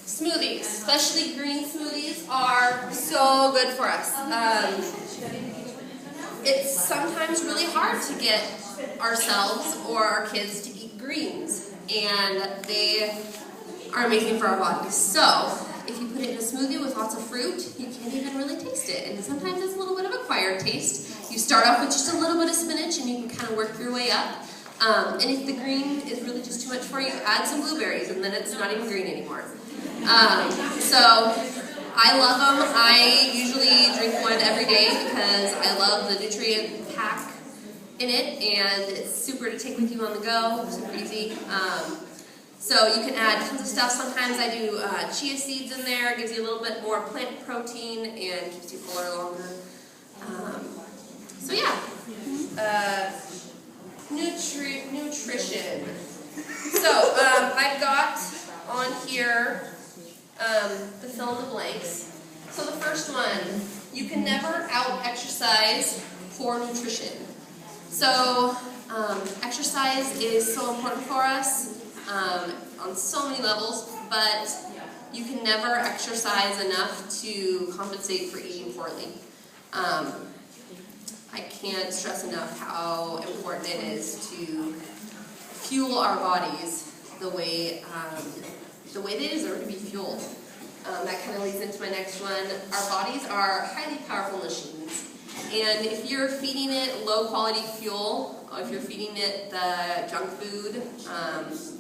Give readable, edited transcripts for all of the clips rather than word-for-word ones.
Smoothies, especially green smoothies, are so good for us. It's sometimes really hard to get ourselves or our kids to eat greens, and they are amazing for our bodies. So, if you put it in a smoothie with lots of fruit, you can't even really taste it, and sometimes it's a little bit of acquired taste. You start off with just a little bit of spinach, and you can kind of work your way up. And if the green is really just too much for you, add some blueberries, and then it's not even green anymore. So I love them. I usually drink one every day because I love the nutrient pack in it, and it's super to take with you on the go, super easy. So you can add tons of stuff. Sometimes I do chia seeds in there. It gives you a little bit more plant protein and keeps you fuller longer. So yeah. Nutrition. So I've got on here the fill in the blanks. So the first one, you can never out-exercise poor nutrition. So exercise is so important for us on so many levels, but you can never exercise enough to compensate for eating poorly. I can't stress enough how important it is to fuel our bodies the way they deserve to be fueled. That kind of leads into my next one. Our bodies are highly powerful machines, and if you're feeding it low quality fuel, or if you're feeding it the junk food,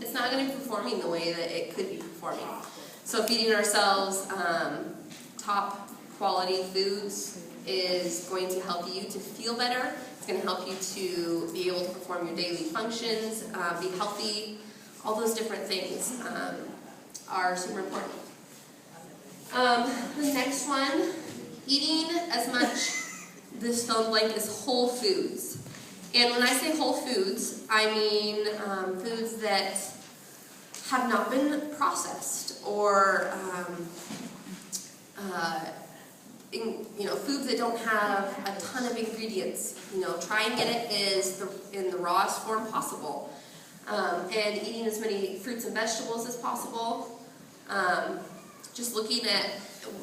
it's not going to be performing the way that it could be performing. So feeding ourselves top quality foods is going to help you to feel better. It's going to help you to be able to perform your daily functions, be healthy. All those different things are super important. The next one, eating as much, this fill in the blank is whole foods. And when I say whole foods, I mean foods that have not been processed, or foods that don't have a ton of ingredients. Try and get it in the rawest form possible. And eating as many fruits and vegetables as possible. Just looking at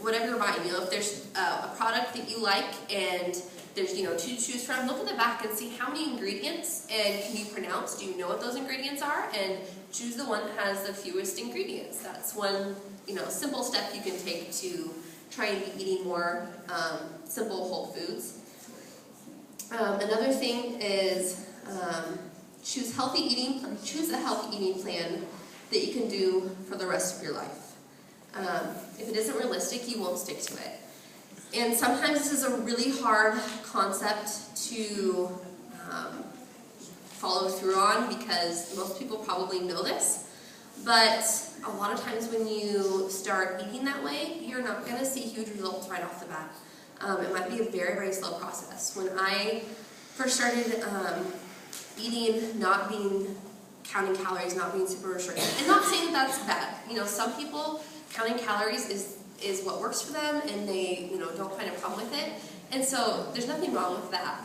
whatever you're buying. If there's a product that you like and there's two to choose from, look at the back and see how many ingredients and can you pronounce. Do you know what those ingredients are? And choose the one that has the fewest ingredients. That's one simple step you can take to try and be eating more simple whole foods. Another thing is choose a healthy eating plan that you can do for the rest of your life. If it isn't realistic, you won't stick to it. And sometimes this is a really hard concept to follow through on because most people probably know this. But a lot of times when you start eating that way, you're not going to see huge results right off the bat. It might be a very, very slow process. When I first started eating, counting calories, not being super restricted, and not saying that that's bad. Some people, counting calories is what works for them, and they don't find a problem with it. And so there's nothing wrong with that.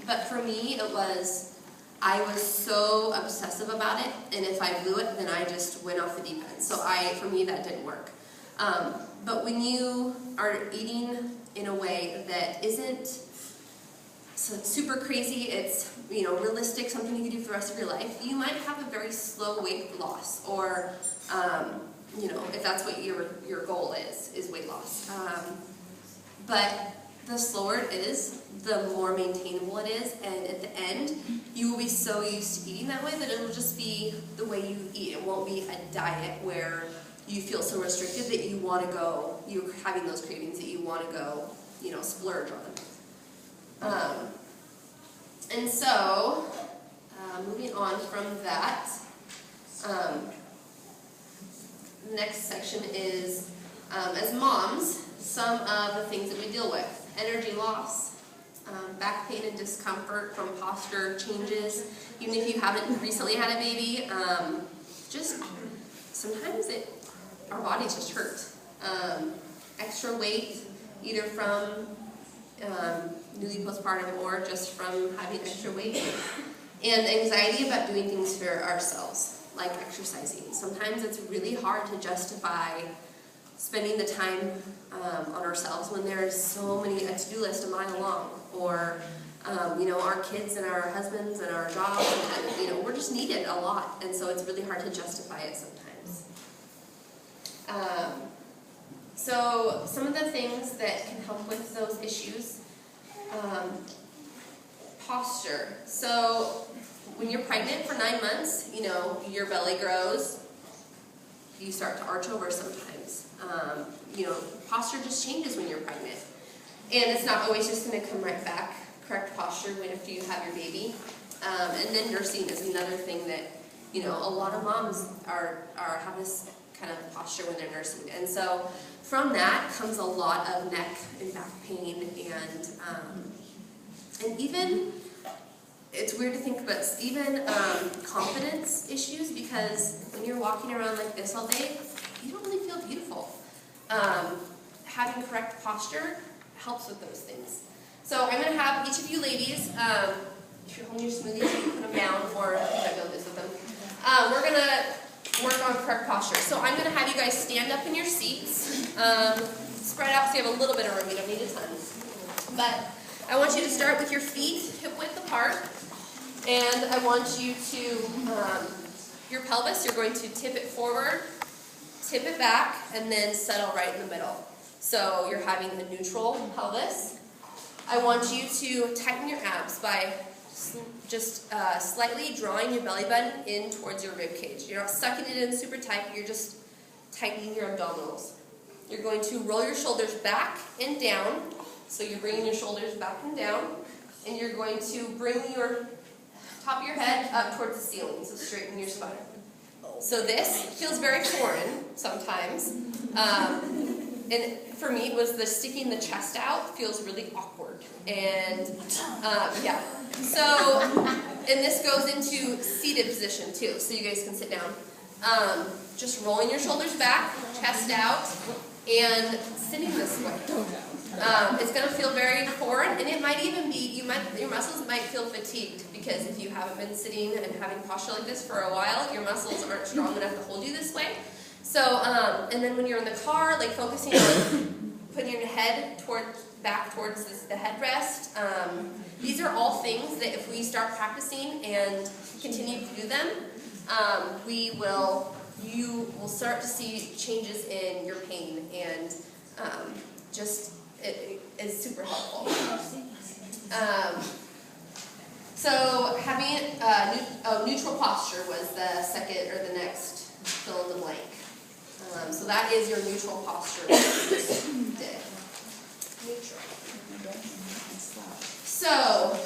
But for me, I was so obsessive about it, and if I blew it, then I just went off the deep end. So for me, that didn't work. But when you are eating in a way that isn't super crazy, it's realistic, something you can do for the rest of your life, you might have a very slow weight loss, or if that's what your goal is weight loss. But the slower it is, the more maintainable it is, and at the end, you will be so used to eating that way that it'll just be the way you eat. It won't be a diet where you feel so restricted that you're having those cravings that you want to go, splurge on. And so, moving on from that, the next section is, as moms, some of the things that we deal with. Energy loss, back pain and discomfort from posture changes. Even if you haven't recently had a baby, just sometimes our bodies just hurt. Extra weight, either from newly postpartum or just from having extra weight. And anxiety about doing things for ourselves. like exercising. Sometimes it's really hard to justify spending the time on ourselves when there's so many, a to-do list a mile long, or you know, our kids and our husbands and our jobs, and, you know, we're just needed a lot, and so it's really hard to justify it sometimes. So some of the things that can help with those issues, posture. So when you're pregnant for 9 months, you know, your belly grows, you start to arch over sometimes. You know, posture just changes when you're pregnant. And it's not always just going to come right back, correct posture after you have your baby. And then nursing is another thing that, you know, a lot of moms have this kind of posture when they're nursing. And so from that comes a lot of neck and back pain, and even, it's weird to think, but even confidence issues, because when you're walking around like this all day, you don't really feel beautiful. Having correct posture helps with those things. So I'm going to have each of you ladies, if you're holding your smoothies, you can put them down, or you can go this with them. We're going to work on correct posture. So I'm going to have you guys stand up in your seats, spread out so you have a little bit of room. You don't need a ton. But I want you to start with your feet hip width apart, and I want you to, your pelvis, you're going to tip it forward, tip it back, and then settle right in the middle. So you're having a neutral pelvis. I want you to tighten your abs by just slightly drawing your belly button in towards your rib cage. You're not sucking it in super tight, you're just tightening your abdominals. You're going to roll your shoulders back and down. So you're bringing your shoulders back and down, and you're going to bring your top of your head up towards the ceiling, so straighten your spine. So this feels very foreign sometimes, and for me, was the sticking the chest out feels really awkward, and yeah. So, and this goes into seated position too, so you guys can sit down. Just rolling your shoulders back, chest out, and sitting this way. It's going to feel very foreign, and it might even be, your muscles might feel fatigued, because if you haven't been sitting and having posture like this for a while, your muscles aren't strong enough to hold you this way. So, and then when you're in the car, like focusing on putting your head back towards the headrest, these are all things that if we start practicing and continue to do them, you will start to see changes in your pain, and it is super helpful. So having neutral posture was the second or the next fill in the blank. So that is your neutral posture that you just did. Neutral. So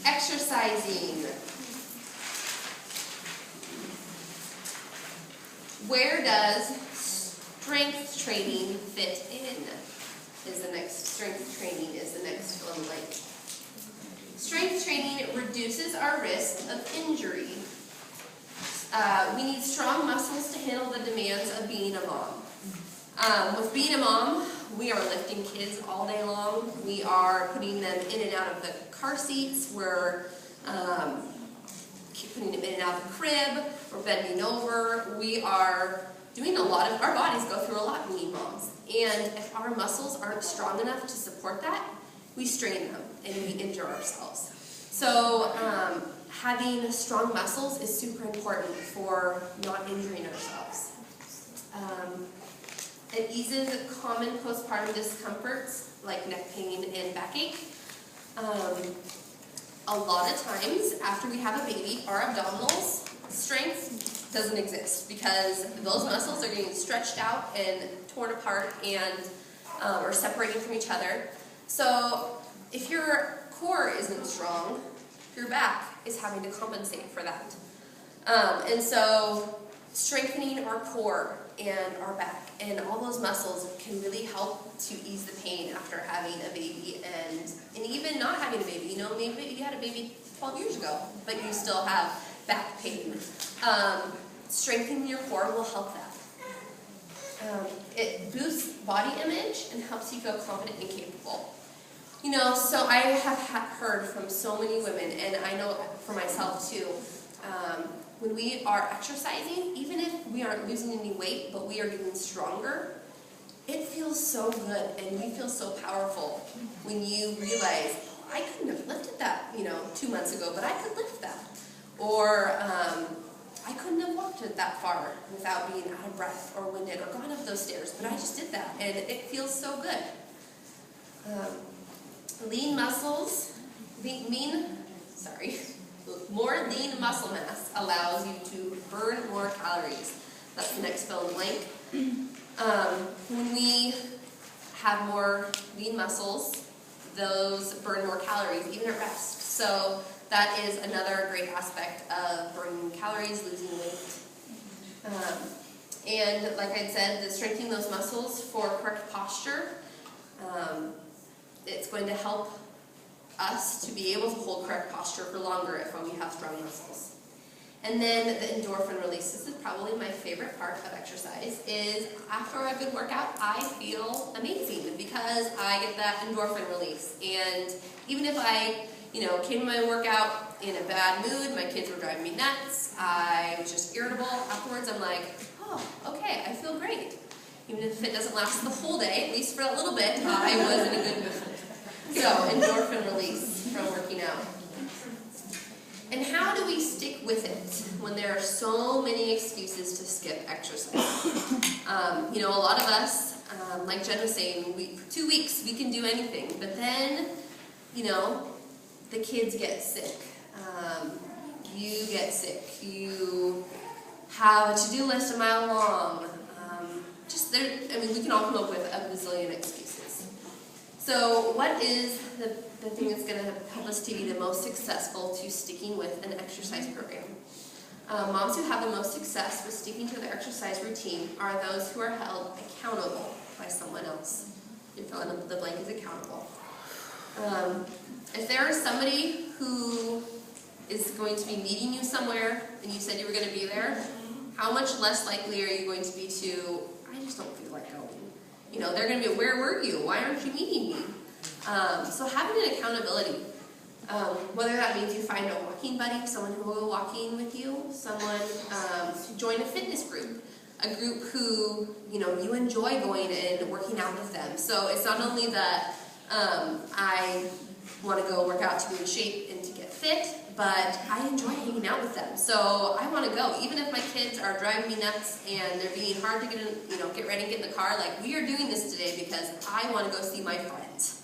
exercising. Where does strength training fit in? Strength training is the next fill in the blank. Strength training reduces our risk of injury. We need strong muscles to handle the demands of being a mom. With being a mom, we are lifting kids all day long. We are putting them in and out of the car seats. We're putting them in and out of the crib. We're bending over. We are doing our bodies go through a lot being moms. And if our muscles aren't strong enough to support that, we strain them and we injure ourselves. So having strong muscles is super important for not injuring ourselves. It eases common postpartum discomforts like neck pain and backache. A lot of times after we have a baby, our abdominals strength doesn't exist because those muscles are getting stretched out and torn apart and or separating from each other. So if your core isn't strong, your back is having to compensate for that. And so strengthening our core and our back and all those muscles can really help to ease the pain after having a baby and even not having a baby. You know, maybe you had a baby 12 years ago, but you still have back pain. Strengthening your core will help that. It boosts body image and helps you feel confident and capable. You know, so I have heard from so many women, and I know for myself too, when we are exercising, even if we aren't losing any weight, but we are getting stronger, it feels so good, and you feel so powerful when you realize, oh, I couldn't have lifted that, 2 months ago, but I could lift that. Or I couldn't have walked it that far without being out of breath or winded or gone up those stairs, but I just did that, and it feels so good. More lean muscle mass allows you to burn more calories. That's the next fill in blank. When we have more lean muscles, those burn more calories, even at rest. So that is another great aspect of burning calories, losing weight. And like I said, strengthening those muscles for correct posture, it's going to help us to be able to hold correct posture for longer if we have strong muscles. And then the endorphin release. This is probably my favorite part of exercise, is after a good workout, I feel amazing because I get that endorphin release. And even if I, came to my workout in a bad mood, my kids were driving me nuts, I was just irritable, afterwards I'm like, oh, okay, I feel great. Even if it doesn't last the whole day, at least for a little bit, I was in a good mood. So, endorphin release from working out. And how do we stick with it when there are so many excuses to skip exercise? A lot of us, like Jen was saying, for 2 weeks we can do anything, but then, the kids get sick. You get sick. You have a to-do list a mile long. We can all come up with a bazillion excuses. So what is the thing that's going to help us to be the most successful to sticking with an exercise program? Moms who have the most success with sticking to their exercise routine are those who are held accountable by someone else. You fill in the blank is accountable. If there is somebody who is going to be meeting you somewhere and you said you were going to be there, how much less likely are you going to be to, I just don't feel like going. They're going to be, where were you? Why aren't you meeting me? So having an accountability, whether that means you find a walking buddy, someone who will go walking with you, someone join a fitness group, a group who you enjoy going and working out with them. So it's not only that I want to go work out to be in shape and to get fit, but I enjoy hanging out with them. So I want to go, even if my kids are driving me nuts and they're being hard to get ready and get in the car. Like, we are doing this today because I want to go see my friends.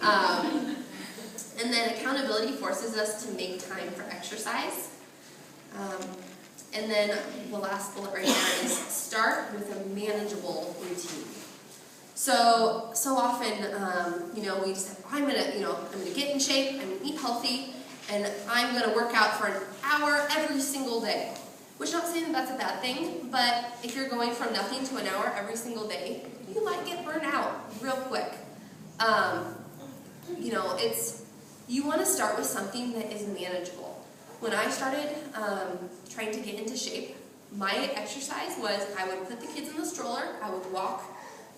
And then accountability forces us to make time for exercise. And then the last bullet right there is start with a manageable routine. So often, we just say, I'm gonna get in shape, I'm gonna eat healthy, and I'm gonna work out for an hour every single day. Which not saying that that's a bad thing, but if you're going from nothing to an hour every single day, you might get burned out real quick. You want to start with something that is manageable. When I started trying to get into shape, my exercise was I would put the kids in the stroller, I would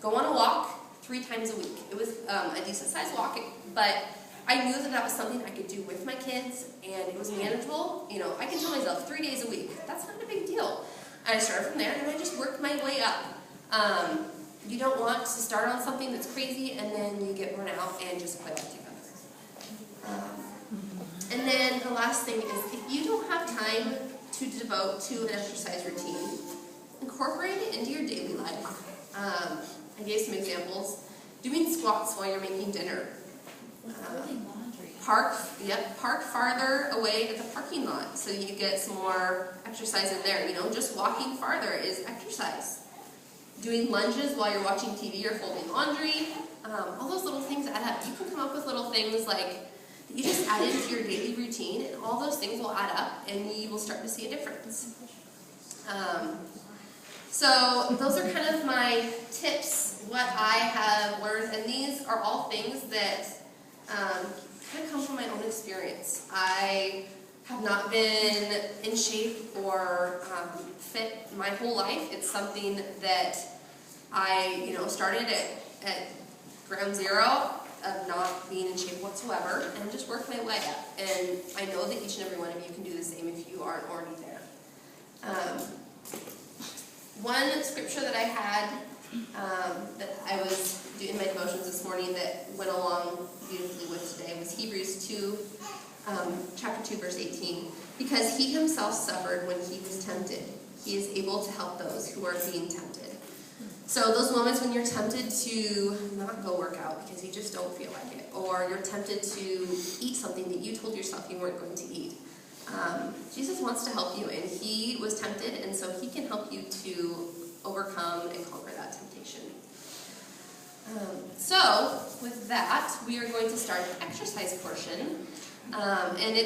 go on a walk 3 times a week. It was a decent sized walk, but I knew that was something I could do with my kids, and it was manageable. I can tell myself 3 days a week. That's not a big deal. I started from there, and I just worked my way up. You don't want to start on something that's crazy, and then you get burnt out and just quit altogether. And then the last thing is, if you don't have time to devote to an exercise routine, incorporate it into your daily life. I gave some examples. Doing squats while you're making dinner. Park farther away at the parking lot so you get some more exercise in there. Just walking farther is exercise. Doing lunges while you're watching TV or folding laundry. All those little things add up. You can come up with little things like you just add into your daily routine, and all those things will add up, and you will start to see a difference. So those are kind of my tips, what I have learned, and these are all things that kind of come from my own experience. I have not been in shape or fit my whole life. It's something that I started at ground zero of not being in shape whatsoever, and just worked my way up. And I know that each and every one of you can do the same if you aren't already there. One scripture that I had that I was doing my devotions this morning that went along beautifully with today was Hebrews 2, chapter 2, verse 18. Because he himself suffered when he was tempted, he is able to help those who are being tempted. So those moments when you're tempted to not go work out because you just don't feel like it, or you're tempted to eat something that you told yourself you weren't going to eat, Jesus wants to help you, and he was tempted, and so he can help you to overcome and conquer that temptation. So with that, we are going to start the exercise portion, and it's